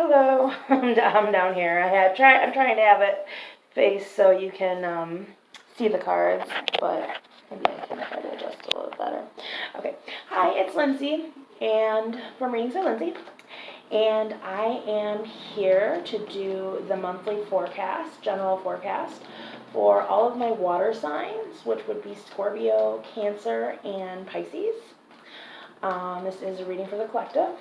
Hello, I'm down here. I'm trying to have it face so you can see the cards, but maybe I can try to adjust a little better. Okay. Hi, it's Lindsay, and from Readings by Lindsay, and I am here to do the monthly forecast, general forecast, for all of my water signs, which would be Scorpio, Cancer, and Pisces. This is a reading for the collective.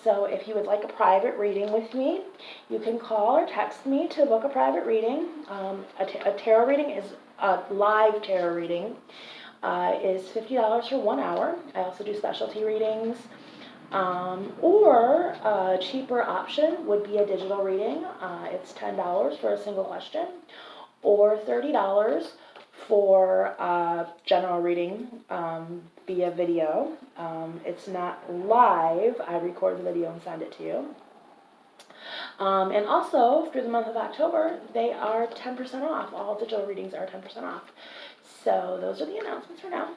So if you would like a private reading with me, you can call or text me to book a private reading. A tarot reading is a live tarot reading is $50 for 1 hour. I also do specialty readings. Or a cheaper option would be a digital reading. It's $10 for a single question, or $30 for a general reading via video. It's not live. I record the video and send it to you. And also, through the month of October, they are 10% off. All digital readings are 10% off. So those are the announcements for now.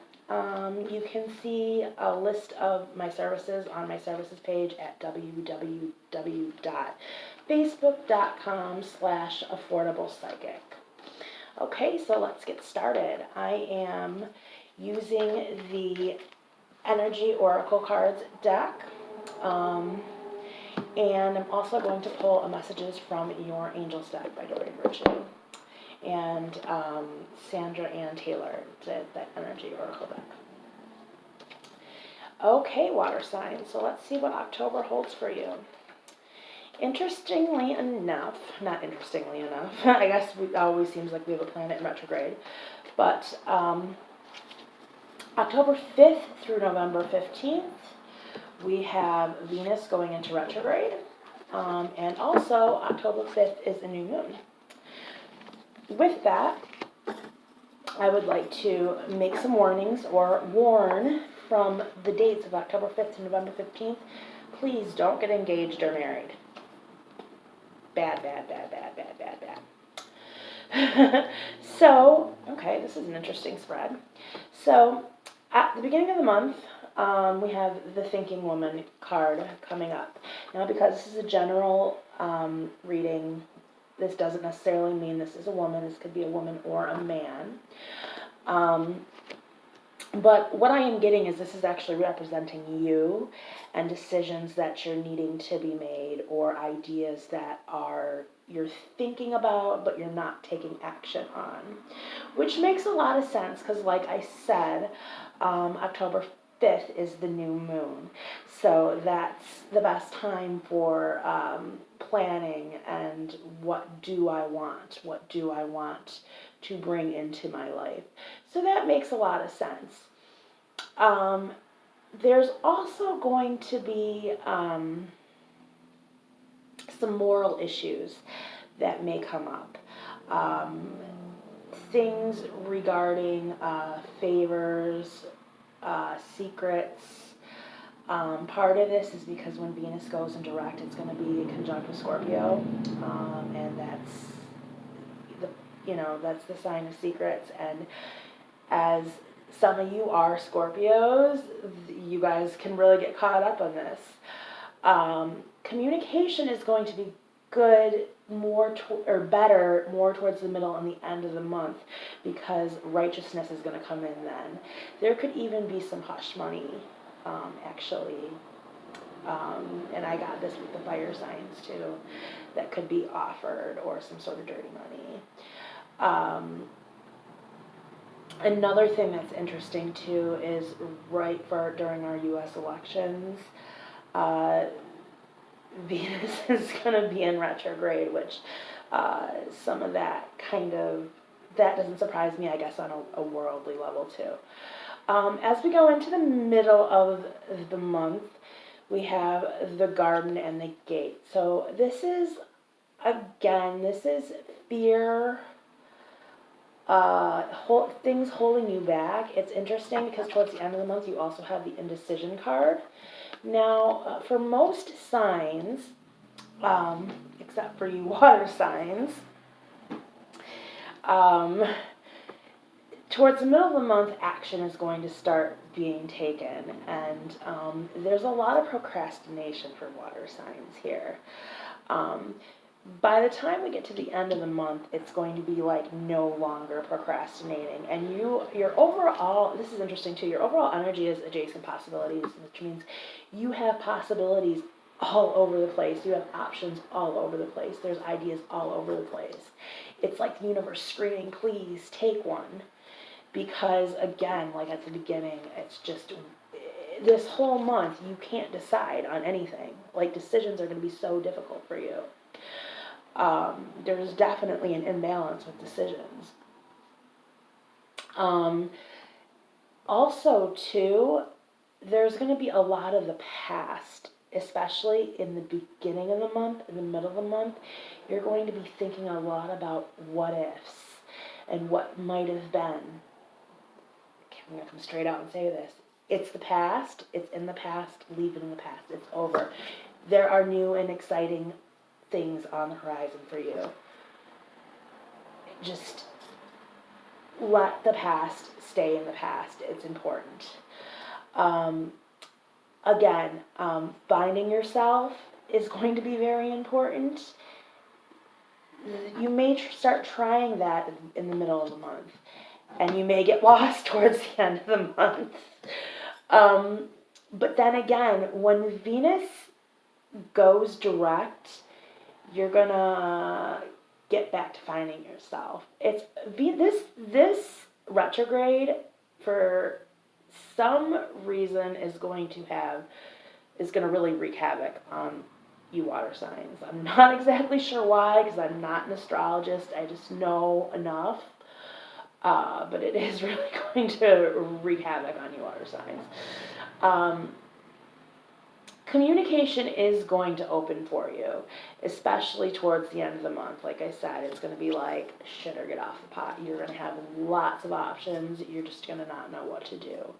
You can see a list of my services on my services page at www.facebook.com/affordablepsychic. Okay, so let's get started. I am using the Energy Oracle Cards deck, and I'm also going to pull messages from Your Angels deck by Doreen Virtue. And Sandra Ann Taylor did that Energy Oracle deck. Okay, water signs, so let's see what October holds for you. Interestingly enough, not interestingly enough, I guess it always seems like we have a planet in retrograde, but October 5th through November 15th, we have Venus going into retrograde, and also October 5th is a new moon. With that, I would like to make some warnings or warn from the dates of October 5th to November 15th. Please don't get engaged or married. Bad, bad, bad, bad, bad, bad, bad. So, okay, this is an interesting spread. So, at the beginning of the month, we have the Thinking Woman card coming up. Now, because this is a general reading, this doesn't necessarily mean this is a woman. This could be a woman or a man. But what I am getting is this is actually representing you and decisions that you're needing to be made, or ideas that you're thinking about but you're not taking action on, which makes a lot of sense because, like I said, October 5th is the new moon, so that's the best time for planning and what do I want to bring into my life. So that makes a lot of sense. There's also going to be some moral issues that may come up. Things regarding favors, secrets. Part of this is because when Venus goes in direct, it's going to be conjunct with Scorpio, and that's the sign of secrets. And as some of you are Scorpios, you guys can really get caught up on this. Communication is going to be good, better towards the middle and the end of the month, because righteousness is going to come in then. There could even be some hush money, actually. And I got this with the fire signs too, that could be offered, or some sort of dirty money. Another thing that's interesting too is during our U.S. elections, Venus is going to be in retrograde, which some of that doesn't surprise me, I guess, on a worldly level too. As we go into the middle of the month, we have the Garden and the Gate. So this is fear, things holding you back. It's interesting because towards the end of the month, you also have the Indecision card. Now, for most signs, except for you water signs, towards the middle of the month, action is going to start being taken, and there's a lot of procrastination for water signs here. By the time we get to the end of the month, it's going to be like no longer procrastinating. And your overall, this is interesting too, your overall energy is adjacent possibilities, which means you have possibilities all over the place. You have options all over the place. There's ideas all over the place. It's like the universe screaming, please take one. Because again, like at the beginning, it's just, this whole month, you can't decide on anything. Like decisions are going to be so difficult for you. There's definitely an imbalance with decisions. Also, too, there's going to be a lot of the past, especially in the beginning of the month, in the middle of the month. You're going to be thinking a lot about what ifs and what might have been. I'm going to come straight out and say this. It's the past. It's in the past. Leave it in the past. It's over. There are new and exciting things on the horizon for you. Just let the past stay in the past. It's important. Again, finding yourself is going to be very important. You may start trying that in the middle of the month, and you may get lost towards the end of the month. But then again, when Venus goes direct, you're gonna get back to finding yourself. It's this retrograde, for some reason, is going to really wreak havoc on you water signs. I'm not exactly sure why, because I'm not an astrologist. I just know enough. But it is really going to wreak havoc on you water signs. Communication is going to open for you, especially towards the end of the month. Like I said, it's going to be like shit or get off the pot. You're going to have lots of options. You're just going to not know what to do.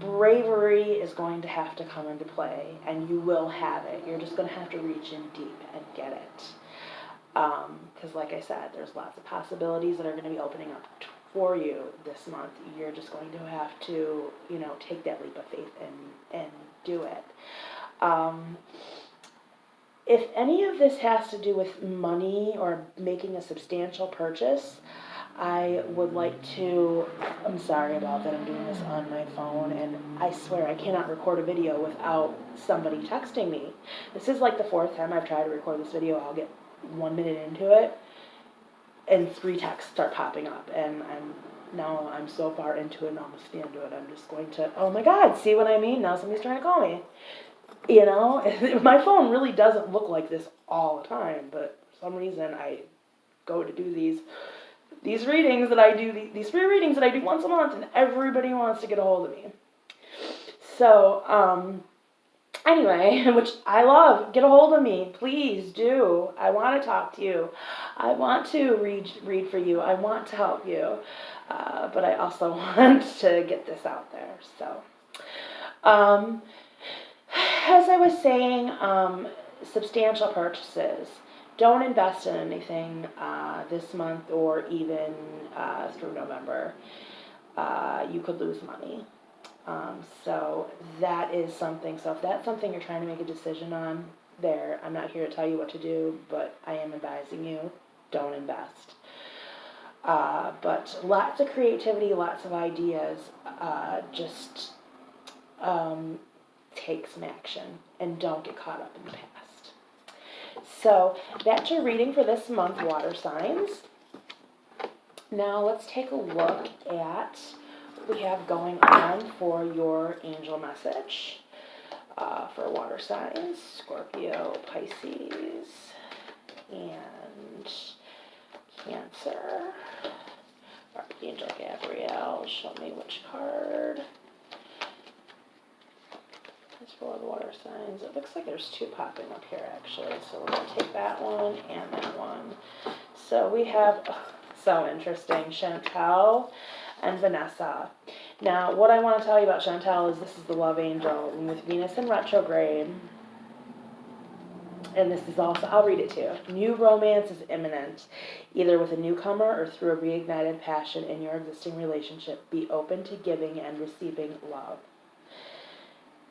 Bravery is going to have to come into play, and you will have it. You're just going to have to reach in deep and get it. Because like I said, there's lots of possibilities that are going to be opening up for you this month. You're just going to have to, take that leap of faith and do it. If any of this has to do with money or making a substantial purchase, I would like to, I'm sorry about that, I'm doing this on my phone, and I swear I cannot record a video without somebody texting me. This is like the 4th time I've tried to record this video. I'll get 1 minute into it, and 3 texts start popping up, and I'm so far into it and almost into it, I'm just going to, oh my God, see what I mean? Now somebody's trying to call me. My phone really doesn't look like this all the time, but for some reason I go to do these readings that I do, these free readings that I do once a month, and everybody wants to get a hold of me. So, anyway, which I love, get a hold of me, please do. I want to talk to you. I want to read for you. I want to help you. But I also want to get this out there. So, as I was saying, substantial purchases. Don't invest in anything this month or even through November. You could lose money. So that is something. So if that's something you're trying to make a decision on, I'm not here to tell you what to do, but I am advising you, don't invest. But lots of creativity, lots of ideas. Just take some action and don't get caught up in the past. So that's your reading for this month, water signs. Now let's take a look at what we have going on for your angel message for water signs, Scorpio, Pisces, and Cancer. Archangel Gabriel, show me which card is for the water signs. It looks like there's 2 popping up here actually, so we're going to take that one and that one. So we have, so interesting, Chantel and Vanessa. Now, what I want to tell you about Chantel is this is the love angel, and with Venus in retrograde, and this is also, I'll read it to you. New romance is imminent, either with a newcomer or through a reignited passion in your existing relationship. Be open to giving and receiving love.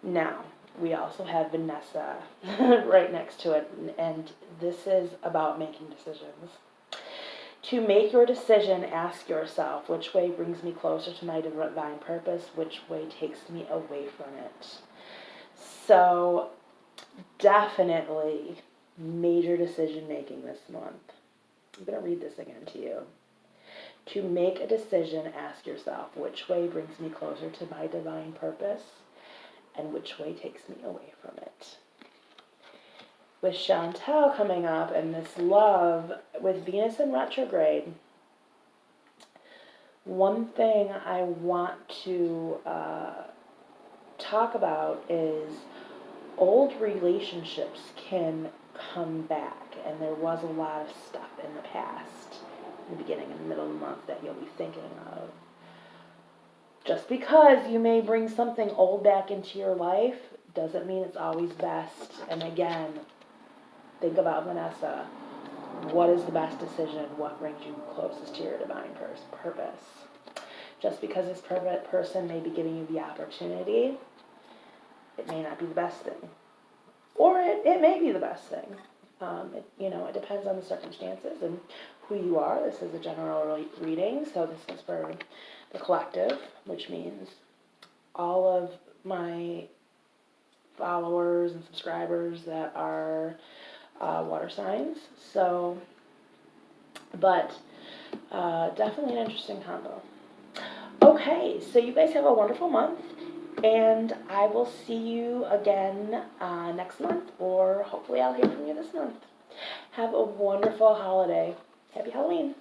Now, we also have Vanessa right next to it, and this is about making decisions. To make your decision, ask yourself, which way brings me closer to my divine purpose? Which way takes me away from it? So, definitely major decision making this month. I'm going to read this again to you. To make a decision, ask yourself, which way brings me closer to my divine purpose? And which way takes me away from it? With Chantel coming up and this love with Venus in retrograde, one thing I want to talk about is old relationships can come back, and there was a lot of stuff in the past, in the beginning and the middle of the month, that you'll be thinking of. Just because you may bring something old back into your life doesn't mean it's always best. And again, think about Vanessa. What is the best decision? What brings you closest to your divine purpose? Just because this person may be giving you the opportunity, it may not be the best thing. Or it may be the best thing. It depends on the circumstances and who you are. This is a general reading, so this is for the collective, which means all of my followers and subscribers that are water signs. So, but definitely an interesting combo. Okay, so you guys have a wonderful month, and I will see you again next month, or hopefully I'll hear from you this month. Have a wonderful holiday. Happy Halloween.